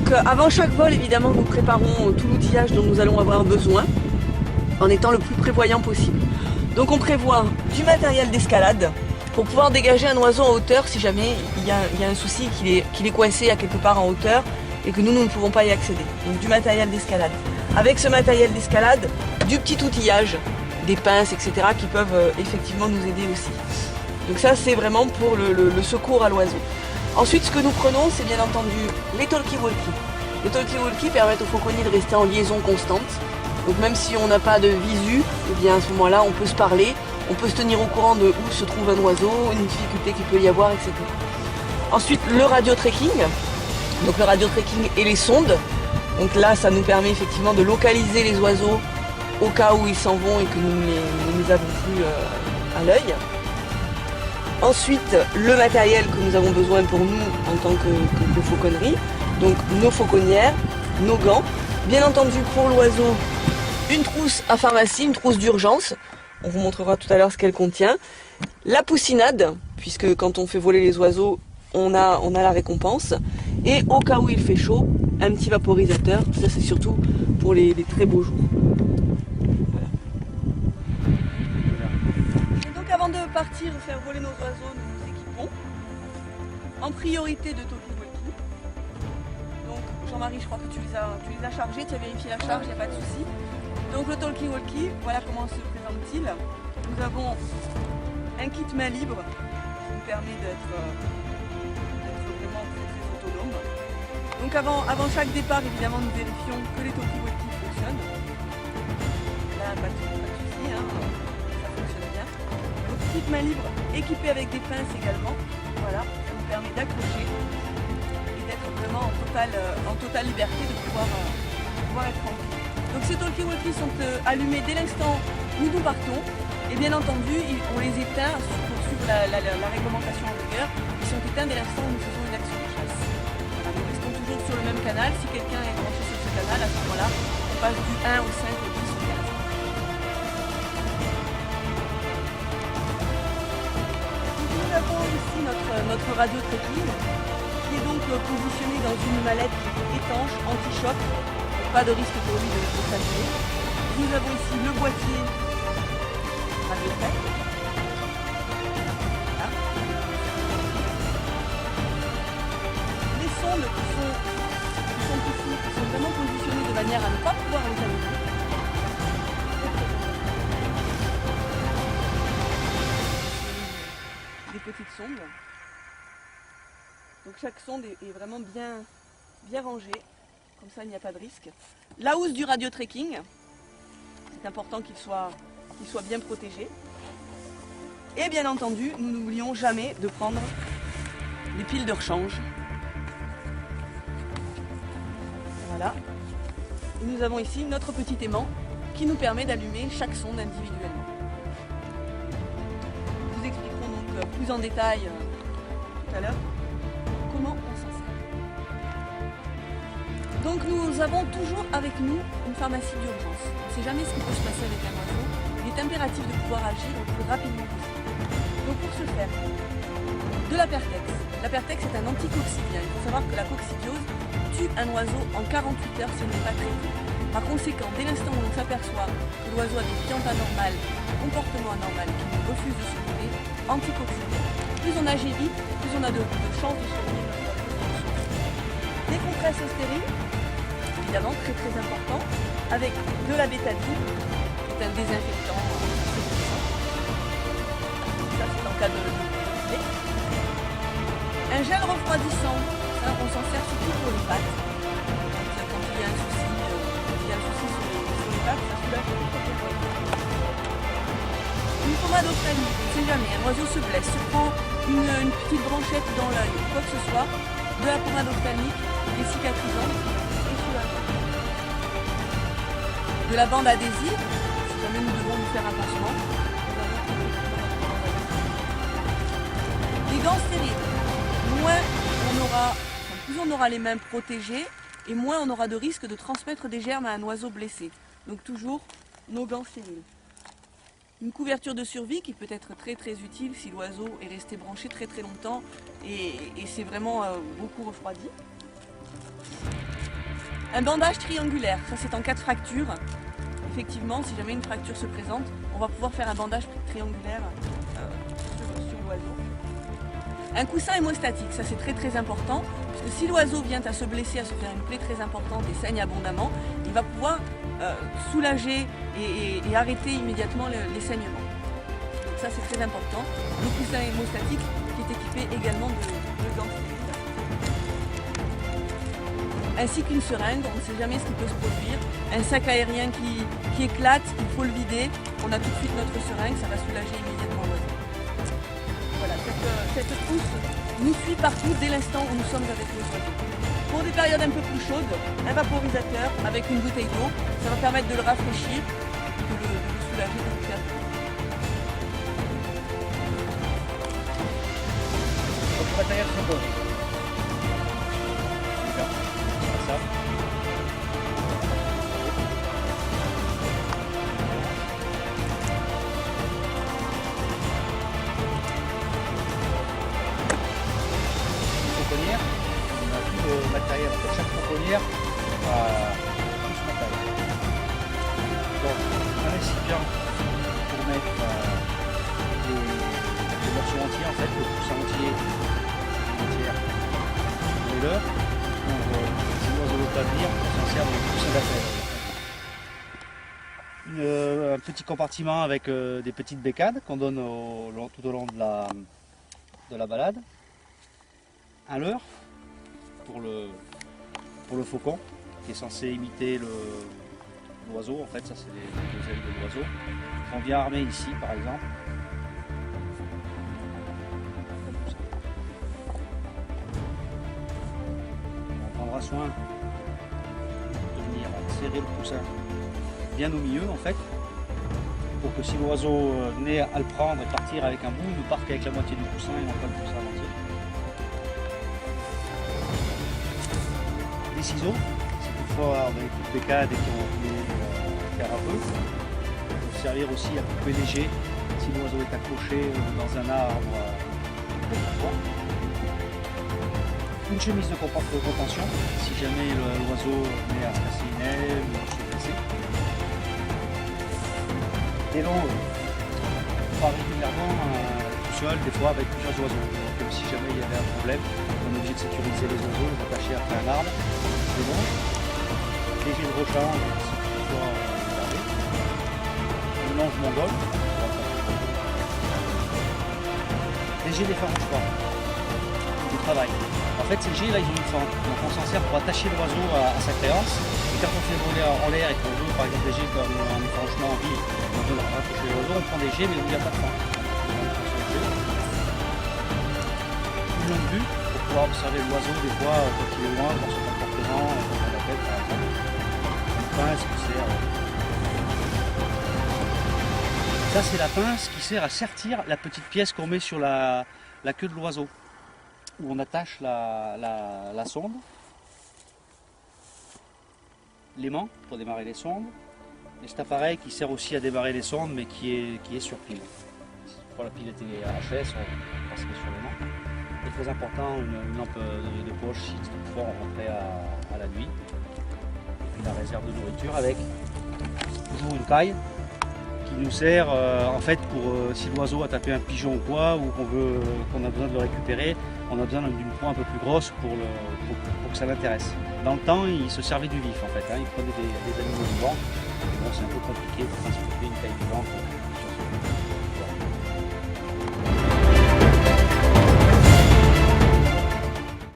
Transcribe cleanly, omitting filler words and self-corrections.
Donc avant chaque vol, évidemment, nous préparons tout l'outillage dont nous allons avoir besoin en étant le plus prévoyant possible. Donc on prévoit du matériel d'escalade pour pouvoir dégager un oiseau en hauteur si jamais il y a un souci qu'il est coincé à quelque part en hauteur et que nous ne pouvons pas y accéder. Donc du matériel d'escalade. Avec ce matériel d'escalade, du petit outillage, des pinces, etc. qui peuvent effectivement nous aider aussi. Donc ça c'est vraiment pour le secours à l'oiseau. Ensuite ce que nous prenons c'est bien entendu les talkie-walkie. Les talkie-walkie permettent aux fauconniers de rester en liaison constante. Donc même si on n'a pas de visu, eh bien à ce moment-là on peut se parler, on peut se tenir au courant de où se trouve un oiseau, une difficulté qu'il peut y avoir, etc. Ensuite le radio-tracking, donc le radio-tracking et les sondes. Donc là ça nous permet effectivement de localiser les oiseaux au cas où ils s'en vont et que nous ne les avons plus à l'œil. Ensuite le matériel que nous avons besoin pour nous en tant que fauconnerie, donc nos fauconnières, nos gants, bien entendu pour l'oiseau, une trousse à pharmacie, une trousse d'urgence, on vous montrera tout à l'heure ce qu'elle contient, la poussinade, puisque quand on fait voler les oiseaux, on a la récompense, et au cas où il fait chaud, un petit vaporisateur, ça c'est surtout pour les très beaux jours. Voilà. Et donc avant de partir faire voler nos oiseaux, nous nous équipons, en priorité de talkie-walkie. Donc Jean-Marie, je crois que tu les as chargés, tu as vérifié la charge, il n'y a pas de souci. Donc le talkie-walkie, voilà comment se présente-t-il. Nous avons un kit main libre qui nous permet d'être vraiment très autonome. Donc avant chaque départ, évidemment, nous vérifions que les talkie-walkie fonctionnent. Là, pas de souci, hein, ça fonctionne bien. Donc kit main libre équipé avec des pinces également. Voilà, ça nous permet d'accrocher et d'être vraiment en totale liberté de pouvoir être tranquille. Donc ces talkie-walkie sont allumés dès l'instant où nous partons et bien entendu on les éteint pour suivre la réglementation en vigueur. Ils sont éteints dès l'instant où nous faisons une action de chasse. Voilà, nous restons toujours sur le même canal. Si quelqu'un est branché sur ce canal, à ce moment-là on passe du 1 au 5 au 10 au 15. Nous avons ici notre radio trekking qui est donc positionné dans une mallette étanche, anti-choc. Pas de risque pour lui de s'abîmer. Nous avons ici le boîtier radiotrek. Voilà. Les sondes qui sont ici, qui sont vraiment positionnées de manière à ne pas pouvoir les allumer. Des petites sondes. Donc chaque sonde est vraiment bien rangée. Comme ça, il n'y a pas de risque. La housse du radio-tracking, c'est important qu'il soit bien protégé. Et bien entendu, nous n'oublions jamais de prendre les piles de rechange. Voilà. Et nous avons ici notre petit aimant qui nous permet d'allumer chaque sonde individuellement. Nous vous expliquerons donc plus en détail tout à l'heure comment on s'en sert. Donc nous avons toujours avec nous une pharmacie d'urgence. On ne sait jamais ce qui peut se passer avec un oiseau. Il est impératif de pouvoir agir le plus rapidement possible. Donc pour ce faire, de la Pertex. La Pertex est un anticoccidien. Il faut savoir que la coccidiose tue un oiseau en 48 heures si on n'est pas traité. Par conséquent, dès l'instant où on s'aperçoit que l'oiseau a des fientes anormales, des comportements anormaux, qui refuse de se nourrir, anticoccidien. Plus on agit vite, plus on a de chances de survivre. Des compresses stériles, évidemment très important, avec de la bétadine, qui est un désinfectant. Ça c'est en cas de filet. Un gel refroidissant, ça on s'en sert surtout pour les pattes. Quand il y a un souci, sur les pattes, ça soulage très bien. Une pommade ophtalmique, on ne sait jamais, un oiseau se blesse, se prend une petite branchette dans l'œil, quoi que ce soit, de la pommade ophtalmique, des cicatrisants et soulageants. De la bande adhésive, si jamais nous devons nous faire un pansement. Des gants stériles. Plus on aura les mains protégées et moins on aura de risque de transmettre des germes à un oiseau blessé. Donc toujours nos gants stériles. Une couverture de survie qui peut être très utile si l'oiseau est resté branché très longtemps et c'est vraiment beaucoup refroidi. Un bandage triangulaire, ça c'est en cas de fracture. Effectivement, si jamais une fracture se présente, on va pouvoir faire un bandage triangulaire sur l'oiseau. Un coussin hémostatique, ça c'est très important, parce que si l'oiseau vient à se blesser, à se faire une plaie très importante et saigne abondamment, il va pouvoir soulager et arrêter immédiatement les saignements. Donc ça c'est très important. Le coussin hémostatique qui est équipé également de gants stériles. Ainsi qu'une seringue, on ne sait jamais ce qui peut se produire. Un sac aérien qui éclate, il faut le vider. On a tout de suite notre seringue, ça va soulager immédiatement l'oiseau. Voilà, cette trousse nous suit partout dès l'instant où nous sommes avec nos oiseaux. Pour des périodes un peu plus chaudes, un vaporisateur avec une bouteille d'eau, ça va permettre de le rafraîchir, de le soulager, de le faire. Donc le matériel c'est bon. Ça. Fauconnière, on a tout le matériel, chaque fauconnière a tout ce matériel. Donc un récipient pour mettre les morceaux entiers, en fait, le coussin entier, et l'heure. Si l'oiseau ne veut pas venir, on s'en sert de coussin d'appel. Un petit compartiment avec des petites bécades qu'on donne tout au long de la balade. Un leurre pour le faucon qui est censé imiter l'oiseau. En fait, ça c'est les deux ailes de l'oiseau. On vient armer ici par exemple. Soin de venir serrer le coussin bien au milieu en fait pour que si l'oiseau venait à le prendre et partir avec un bout, il ne parte qu'avec la moitié du coussin et non pas le coussin entier. Des ciseaux, si toutefois on a une bécade et qu'on voulait faire un peu, ça peut servir aussi à couper léger si l'oiseau est accroché dans un arbre. Une chemise de contention, si jamais l'oiseau venait à se casser une aile ou à se blesser. Des longs, on part régulièrement tout seul, des fois avec plusieurs oiseaux. Donc si jamais il y avait un problème, on est obligé de sécuriser les oiseaux, les attacher après un arbre. Des longs, léger de rechange, si toutefois regardez. Une longe mongole. Léger des phares froids. Du travail. En fait, ces G là, ils ont une fente, donc on s'en sert pour attacher l'oiseau à sa créance. Et quand on fait voler en l'air et qu'on veut, par exemple, des G comme un effarouchement en ville, on veut raccrocher l'oiseau, on prend des G mais où il n'y a pas de fente. Une longue vue pour pouvoir observer l'oiseau des fois quand il est loin, dans son comportement, quand on l'appelle par exemple. Une pince qui sert. Ça, c'est la pince qui sert à sertir la petite pièce qu'on met sur la queue de l'oiseau, où on attache la sonde, l'aimant pour démarrer les sondes, et cet appareil qui sert aussi à démarrer les sondes mais qui est sur pile. Pour la pile était HS, on passe sur l'aimant. Et très important, une lampe de poche si toutefois on rentrait à la nuit. Et puis la réserve de nourriture avec toujours une paille qui nous sert en fait pour si l'oiseau a tapé un pigeon ou quoi, ou qu'on a besoin de le récupérer, on a besoin d'une proie un peu plus grosse pour que ça l'intéresse. Dans le temps, il se servait du vif en fait, il prenait des animaux vivants, et bon, c'est un peu compliqué de transporter une taille vivante sur ce